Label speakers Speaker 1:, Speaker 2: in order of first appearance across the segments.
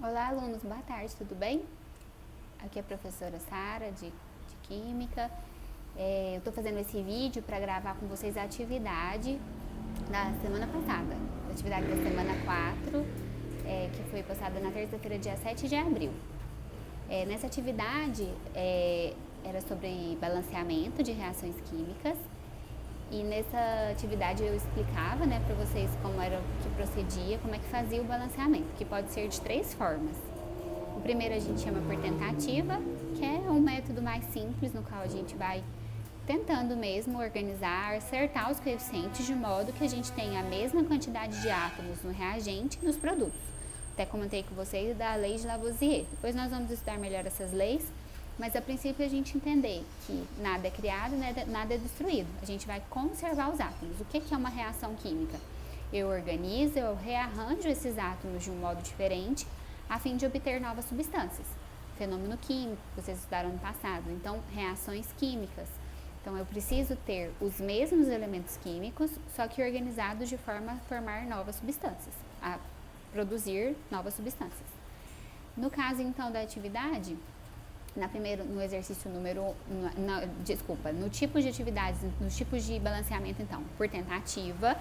Speaker 1: Olá, alunos, boa tarde, tudo bem? Aqui é a professora Sara, de Química. Eu estou fazendo esse vídeo para gravar com vocês a atividade da semana passada, a atividade da semana 4, que foi postada na terça-feira, dia 7 de abril. Nessa atividade, era sobre balanceamento de reações químicas. E nessa atividade eu explicava, para vocês como era que procedia, como é que fazia o balanceamento, que pode ser de 3 formas. O primeiro a gente chama por tentativa, que é um método mais simples, no qual a gente vai tentando mesmo organizar, acertar os coeficientes de modo que a gente tenha a mesma quantidade de átomos no reagente e nos produtos. Até comentei com vocês da lei de Lavoisier. Depois nós vamos estudar melhor essas leis, mas a princípio a gente entender que nada é criado, nada é destruído. A gente vai conservar os átomos. O que é uma reação química? Eu organizo, eu rearranjo esses átomos de um modo diferente a fim de obter novas substâncias. Fenômeno químico, que vocês estudaram no passado. Então, reações químicas. Então, eu preciso ter os mesmos elementos químicos, só que organizados de forma a formar novas substâncias, a produzir novas substâncias. No caso, então, da atividade, no exercício no tipo de atividades, nos tipos de balanceamento, então, por tentativa.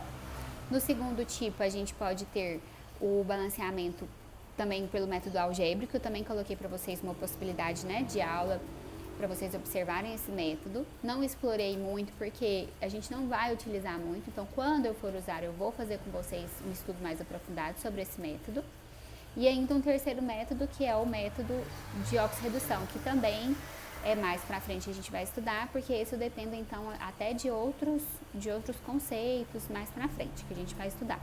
Speaker 1: No segundo tipo, a gente pode ter o balanceamento também pelo método algébrico. Eu também coloquei para vocês uma possibilidade, de aula para vocês observarem esse método. Não explorei muito porque a gente não vai utilizar muito, então quando eu for usar eu vou fazer com vocês um estudo mais aprofundado sobre esse método. E ainda um terceiro método, que é o método de oxirredução, que também mais para frente a gente vai estudar, porque isso depende então até de outros conceitos mais para frente que a gente vai estudar.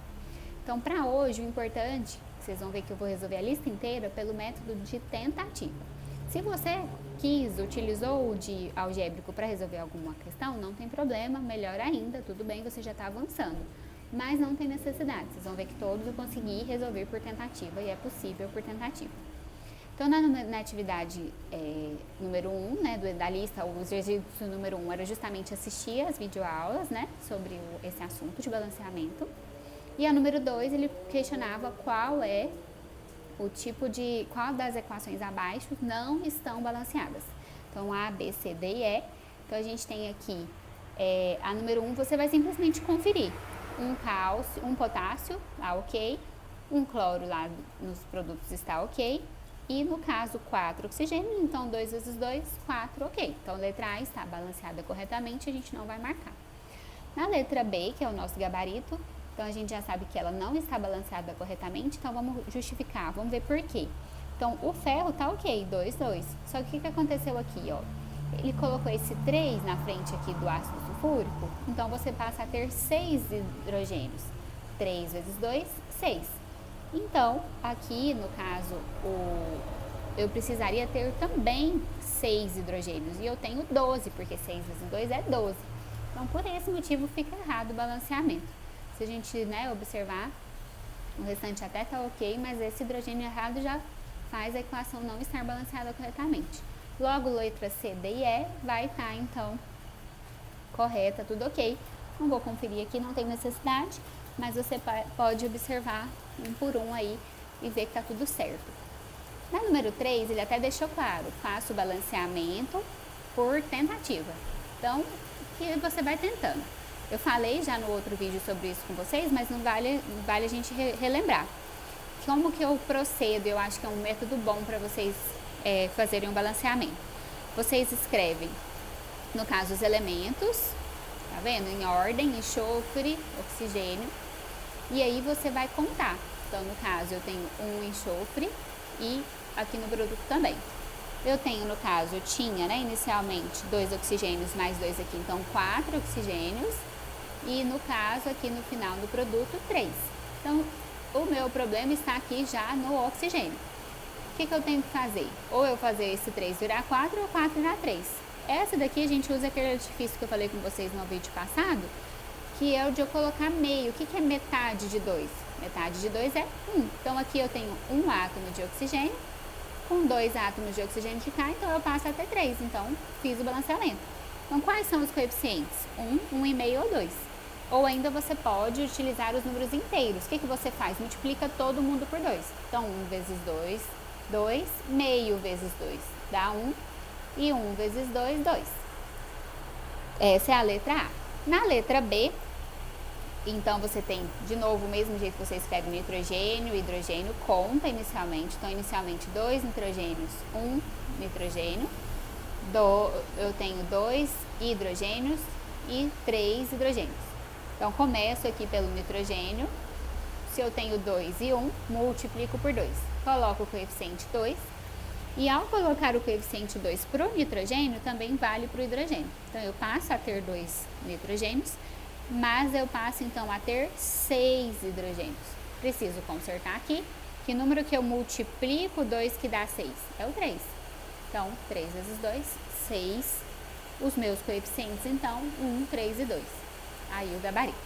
Speaker 1: Então, para hoje, o importante, vocês vão ver que eu vou resolver a lista inteira pelo método de tentativa. Se você utilizou o de algébrico para resolver alguma questão, não tem problema, melhor ainda, tudo bem, você já está avançando. Mas não tem necessidade, vocês vão ver que todos eu consegui resolver por tentativa e é possível por tentativa. Então, na atividade número 1, da lista, o exercício número 1 era justamente assistir às videoaulas, sobre esse assunto de balanceamento. E a número 2, ele questionava qual das equações abaixo não estão balanceadas. Então, A, B, C, D e E. Então, a gente tem aqui, a número 1, você vai simplesmente conferir. Um potássio, lá ok, um cloro lá nos produtos está ok, e no caso 4 oxigênio, então 2 vezes 2, 4, ok. Então letra A está balanceada corretamente, a gente não vai marcar. Na letra B, que é o nosso gabarito, então a gente já sabe que ela não está balanceada corretamente, então vamos justificar, vamos ver por quê. Então o ferro está ok, 2, 2, só que o que aconteceu aqui, ó? Ele colocou esse 3 na frente aqui do ácido sulfúrico, então você passa a ter 6 hidrogênios. 3 vezes 2, 6. Então, aqui no caso, eu precisaria ter também 6 hidrogênios, e eu tenho 12, porque 6 vezes 2 é 12. Então, por esse motivo, fica errado o balanceamento. Se a gente observar, o restante até está ok, mas esse hidrogênio errado já faz a equação não estar balanceada corretamente. Logo, letra C, D e E vai estar, então, correta, tudo ok. Não vou conferir aqui, não tem necessidade, mas você pode observar um por um aí e ver que está tudo certo. Na número 3, ele até deixou claro, faça o balanceamento por tentativa. Então, que você vai tentando. Eu falei já no outro vídeo sobre isso com vocês, mas não vale a gente relembrar. Como que eu procedo? Eu acho que é um método bom para vocês fazerem um balanceamento. Vocês escrevem, no caso, os elementos, tá vendo? Em ordem, enxofre, oxigênio, e aí você vai contar. Então, no caso, eu tenho um enxofre e aqui no produto também. Eu tenho, no caso, eu tinha, inicialmente, 2 oxigênios mais 2 aqui, então 4 oxigênios, e no caso, aqui no final do produto, 3. Então, o meu problema está aqui já no oxigênio. O que eu tenho que fazer? Ou eu fazer esse 3 virar 4 ou 4 virar 3. Essa daqui a gente usa aquele artifício que eu falei com vocês no vídeo passado, que é o de eu colocar meio. O que é metade de 2? Metade de 2 é 1. Então, aqui eu tenho um átomo de oxigênio com 2 átomos de oxigênio de cá, então eu passo até 3. Então, fiz o balanceamento. Então, quais são os coeficientes? 1, 1,5 ou 2. ou ainda você pode utilizar os números inteiros. O que você faz? Multiplica todo mundo por 2. Então, 1 vezes 2, 2, meio vezes 2, dá 1, e 1 vezes 2, 2. Essa é a letra A. Na letra B, então você tem, de novo, o mesmo jeito que você escreve nitrogênio, hidrogênio, conta inicialmente. Então, inicialmente, 2 nitrogênios, 1 nitrogênio. Eu tenho 2 hidrogênios e 3 hidrogênios. Então, começo aqui pelo nitrogênio. Se eu tenho 2 e 1, multiplico por 2. Coloco o coeficiente 2. E ao colocar o coeficiente 2 para o nitrogênio, também vale para o hidrogênio. Então, eu passo a ter 2 nitrogênios, mas eu passo, então, a ter 6 hidrogênios. Preciso consertar aqui. Que número que eu multiplico 2 que dá 6? É o 3. Então, 3 vezes 2, 6. Os meus coeficientes, então, 1, 3 e 2. Aí o gabarito.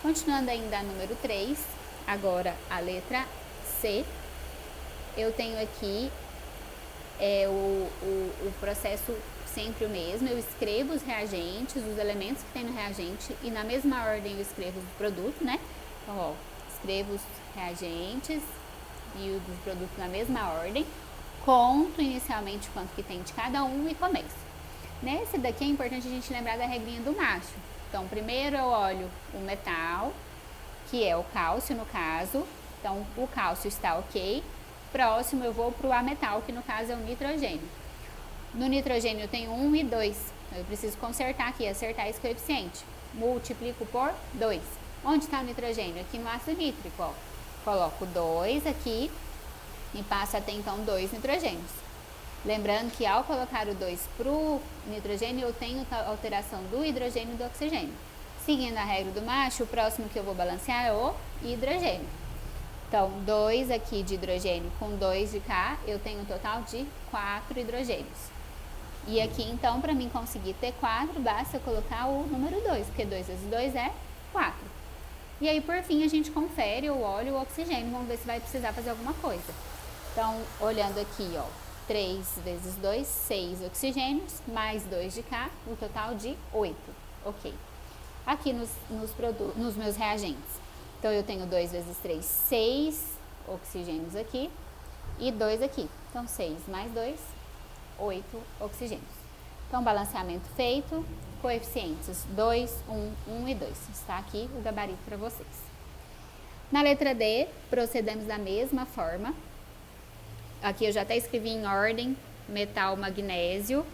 Speaker 1: Continuando ainda a número 3, agora a letra C. Eu tenho aqui o processo sempre o mesmo. Eu escrevo os reagentes, os elementos que tem no reagente, e na mesma ordem eu escrevo o produto, né? Então, ó, escrevo os reagentes e o do produto na mesma ordem. Conto inicialmente quanto que tem de cada um e começo. Nesse daqui é importante a gente lembrar da regrinha do macho. Então, primeiro eu olho o metal, que é o cálcio no caso. Então, o cálcio está ok. Próximo eu vou para o ametal, que no caso é o nitrogênio. No nitrogênio eu tenho 1 e 2. Eu preciso consertar aqui, acertar esse coeficiente. Multiplico por 2. Onde está o nitrogênio? Aqui no ácido nítrico, ó. Coloco 2 aqui e passo a ter então 2 nitrogênios. Lembrando que ao colocar o 2 para o nitrogênio, eu tenho alteração do hidrogênio e do oxigênio. Seguindo a regra do macho, o próximo que eu vou balancear é o hidrogênio. Então, 2 aqui de hidrogênio com 2 de cá, eu tenho um total de 4 hidrogênios. E aqui, então, para mim conseguir ter 4, basta colocar o número 2, porque 2 vezes 2 é 4. E aí, por fim, a gente confere o óleo e o oxigênio, vamos ver se vai precisar fazer alguma coisa. Então, olhando aqui, ó, 3 vezes 2, 6 oxigênios, mais 2 de cá, um total de 8. Ok. Aqui nos meus reagentes. Então, eu tenho 2 vezes 3, 6 oxigênios aqui e 2 aqui. Então, 6 mais 2, 8 oxigênios. Então, balanceamento feito, coeficientes 2, 1 e 2. Está aqui o gabarito para vocês. Na letra D, procedemos da mesma forma. Aqui eu já até escrevi em ordem, metal, magnésio,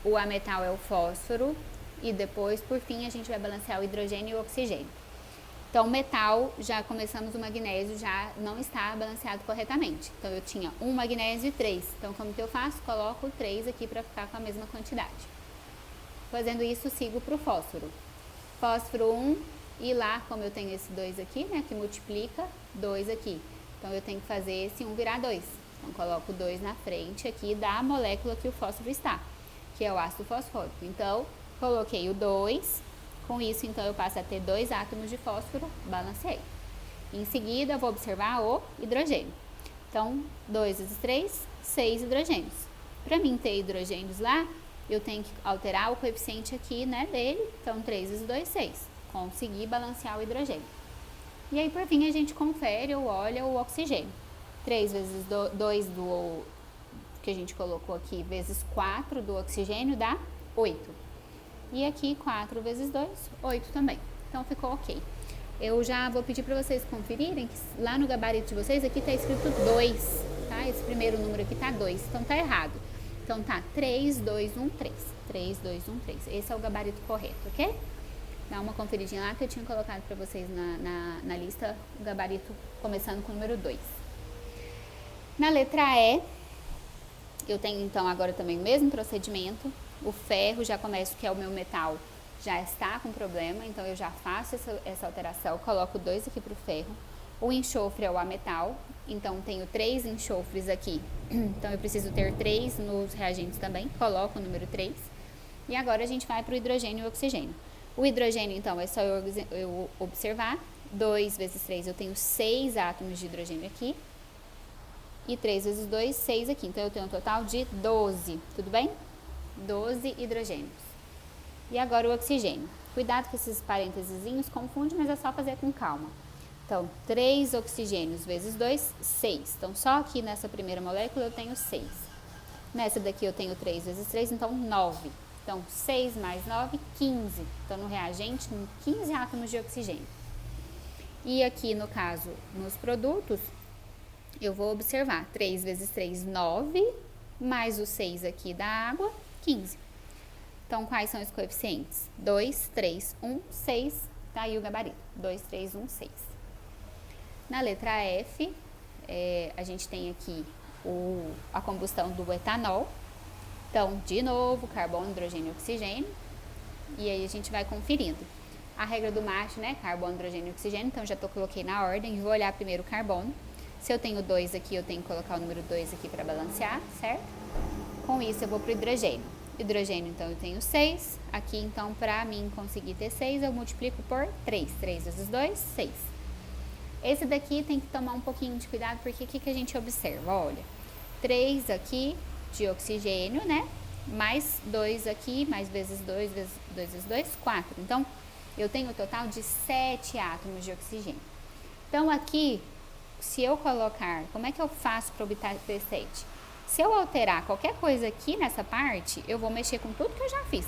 Speaker 1: o ametal é o fósforo, e depois, por fim, a gente vai balancear o hidrogênio e o oxigênio. Então, metal, já começamos o magnésio, já não está balanceado corretamente. Então, eu tinha 1 magnésio e 3. Então, como que eu faço? Coloco 3 aqui para ficar com a mesma quantidade. Fazendo isso, sigo para o fósforo. Fósforo 1, e lá, como eu tenho esse 2 aqui, né, que multiplica, 2 aqui. Então, eu tenho que fazer esse 1 virar 2. Então, coloco 2 na frente aqui da molécula que o fósforo está, que é o ácido fosfórico. Então, coloquei o 2, com isso, então, eu passo a ter 2 átomos de fósforo, balanceei. Em seguida, eu vou observar o hidrogênio. Então, 2 vezes 3, 6 hidrogênios. Para mim ter hidrogênios lá, eu tenho que alterar o coeficiente aqui, né, dele. Então, 3 vezes 2, 6. Consegui balancear o hidrogênio. E aí, por fim, a gente confere ou olha o oxigênio. 3 vezes 2 do que a gente colocou aqui, vezes 4 do oxigênio, dá 8. E aqui, 4 vezes 2, 8 também. Então, ficou ok. Eu já vou pedir para vocês conferirem que lá no gabarito de vocês, aqui está escrito 2, tá? Esse primeiro número aqui tá 2, então tá errado. Então, tá 3, 2, 1, 3. 3, 2, 1, 3. Esse é o gabarito correto, ok? Dá uma conferidinha lá que eu tinha colocado para vocês na lista, o gabarito começando com o número 2. Na letra E, eu tenho então agora também o mesmo procedimento. O ferro, já começo que é o meu metal, já está com problema, então eu já faço essa alteração, coloco 2 aqui para o ferro. O enxofre é o ametal, então tenho 3 enxofres aqui, então eu preciso ter 3 nos reagentes também, coloco o número 3. E agora a gente vai para o hidrogênio e o oxigênio. O hidrogênio, então, é só eu observar, 2 vezes 3, eu tenho 6 átomos de hidrogênio aqui, e 3 vezes 2, 6 aqui, então eu tenho um total de 12, tudo bem? 12 hidrogênios. E agora o oxigênio. Cuidado com esses parênteses, confunde, mas é só fazer com calma. Então, 3 oxigênios vezes 2, 6. Então, só aqui nessa primeira molécula eu tenho 6. Nessa daqui eu tenho 3 vezes 3, então 9. Então, 6 mais 9, 15. Então, no reagente, 15 átomos de oxigênio. E aqui, no caso, nos produtos, eu vou observar 3 vezes 3, 9, mais o 6 aqui da água, 15. Então, quais são os coeficientes? 2, 3, 1, 6. Tá aí o gabarito. 2, 3, 1, 6. Na letra F, a gente tem aqui a combustão do etanol. Então, de novo, carbono, hidrogênio e oxigênio. E aí a gente vai conferindo. A regra do macho, né? Carbono, hidrogênio e oxigênio. Então, já coloquei na ordem. Vou olhar primeiro o carbono. Se eu tenho 2 aqui, eu tenho que colocar o número 2 aqui para balancear, certo? Com isso, eu vou para o hidrogênio. Hidrogênio, então, eu tenho 6. Aqui, então, para mim conseguir ter 6, eu multiplico por 3. 3 vezes 2, 6. Esse daqui tem que tomar um pouquinho de cuidado, porque o que a gente observa? Olha, 3 aqui de oxigênio, né? Mais 2 aqui, mais vezes 2, vezes 2 vezes 2, 4. Então, eu tenho um total de 7 átomos de oxigênio. Então, aqui, se eu colocar, como é que eu faço para obter 7? Se eu alterar qualquer coisa aqui nessa parte, eu vou mexer com tudo que eu já fiz.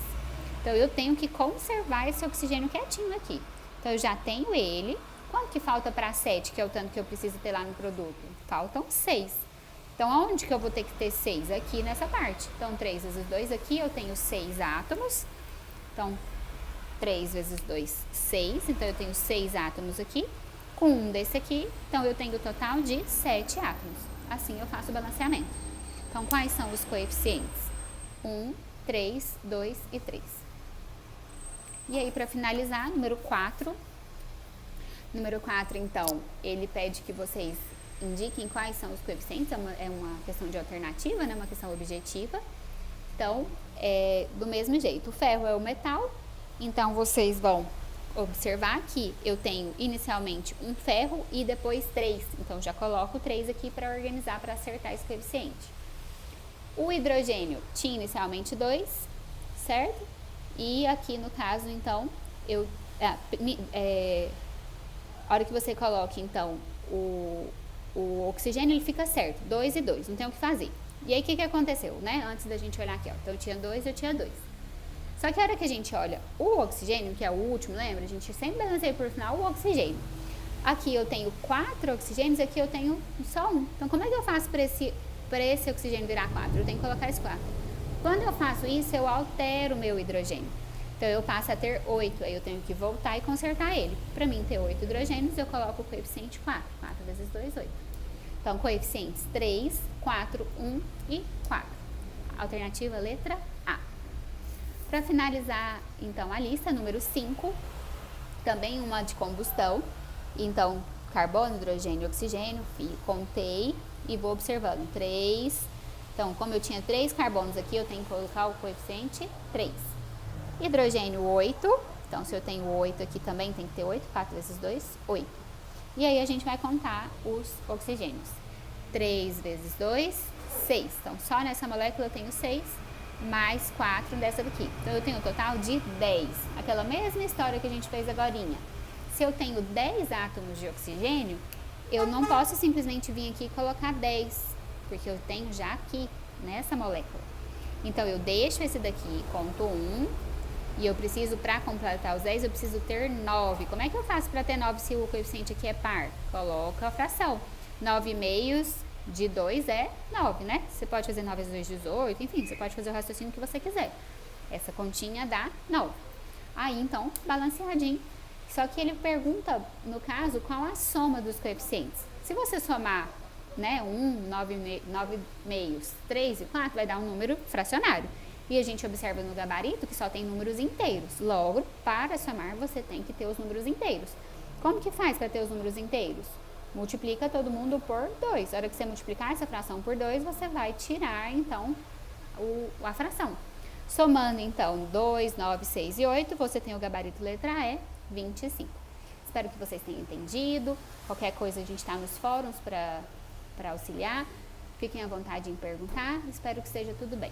Speaker 1: Então, eu tenho que conservar esse oxigênio quietinho aqui. Então, eu já tenho ele. Quanto que falta para 7, que é o tanto que eu preciso ter lá no produto? Faltam 6. Então, aonde que eu vou ter que ter 6? Aqui nessa parte. Então, 3 vezes 2 aqui, eu tenho 6 átomos. Então, 3 vezes 2, 6. Então, eu tenho 6 átomos aqui. Com um desse aqui, então, eu tenho o total de 7 átomos. Assim, eu faço o balanceamento. Então, quais são os coeficientes? 1, 3, 2 e 3. E aí, para finalizar, número 4. Número 4, então, ele pede que vocês indiquem quais são os coeficientes. É uma questão de alternativa, né? Uma questão objetiva. Então, do mesmo jeito, o ferro é o metal. Então, vocês vão observar que eu tenho inicialmente um ferro e depois 3. Então, já coloco 3 aqui para organizar, para acertar esse coeficiente. O hidrogênio tinha inicialmente 2, certo? E aqui no caso, então, a hora que você coloca, então, o oxigênio, ele fica certo, 2 e 2, não tem o que fazer. E aí, o que aconteceu, né? Antes da gente olhar aqui, ó. Então, eu tinha 2, eu tinha 2. Só que a hora que a gente olha o oxigênio, que é o último, lembra? A gente sempre balanceia por final o oxigênio. Aqui eu tenho 4 oxigênios, aqui eu tenho só 1. Então, como é que eu faço para esse oxigênio virar 4? Eu tenho que colocar esse 4. Quando eu faço isso, eu altero o meu hidrogênio. Então, eu passo a ter 8, aí eu tenho que voltar e consertar ele. Para mim ter 8 hidrogênios, eu coloco o coeficiente 4. 4 vezes 2, 8. Então, coeficientes 3, 4, 1 e 4. Alternativa letra A. Para finalizar, então, a lista, número 5, também uma de combustão. Então, carbono, hidrogênio e oxigênio, contei e vou observando. 3. Então, como eu tinha 3 carbonos aqui, eu tenho que colocar o coeficiente 3. Hidrogênio, 8. Então, se eu tenho 8 aqui também, tem que ter 8. 4 vezes 2, 8. E aí, a gente vai contar os oxigênios. 3 vezes 2, 6. Então, só nessa molécula eu tenho 6, mais 4 dessa daqui. Então, eu tenho um total de 10. Aquela mesma história que a gente fez agorinha. Se eu tenho 10 átomos de oxigênio, eu não posso simplesmente vir aqui e colocar 10, porque eu tenho já aqui, nessa molécula. Então, eu deixo esse daqui, conto 1, e eu preciso, para completar os 10, eu preciso ter 9. Como é que eu faço para ter 9 se o coeficiente aqui é par? Coloca a fração. 9 meios de 2 é 9, né? Você pode fazer 9 vezes 2, 18, enfim, você pode fazer o raciocínio que você quiser. Essa continha dá 9. Aí, então, balanceadinho. Só que ele pergunta, no caso, qual a soma dos coeficientes. Se você somar, né, 1, 9 meios, 3 e 4, vai dar um número fracionário. E a gente observa no gabarito que só tem números inteiros. Logo, para somar, você tem que ter os números inteiros. Como que faz para ter os números inteiros? Multiplica todo mundo por 2. Na hora que você multiplicar essa fração por 2, você vai tirar, então, a fração. Somando, então, 2, 9, 6 e 8, você tem o gabarito letra E, 25. Espero que vocês tenham entendido. Qualquer coisa, a gente está nos fóruns para auxiliar. Fiquem à vontade em perguntar. Espero que esteja tudo bem.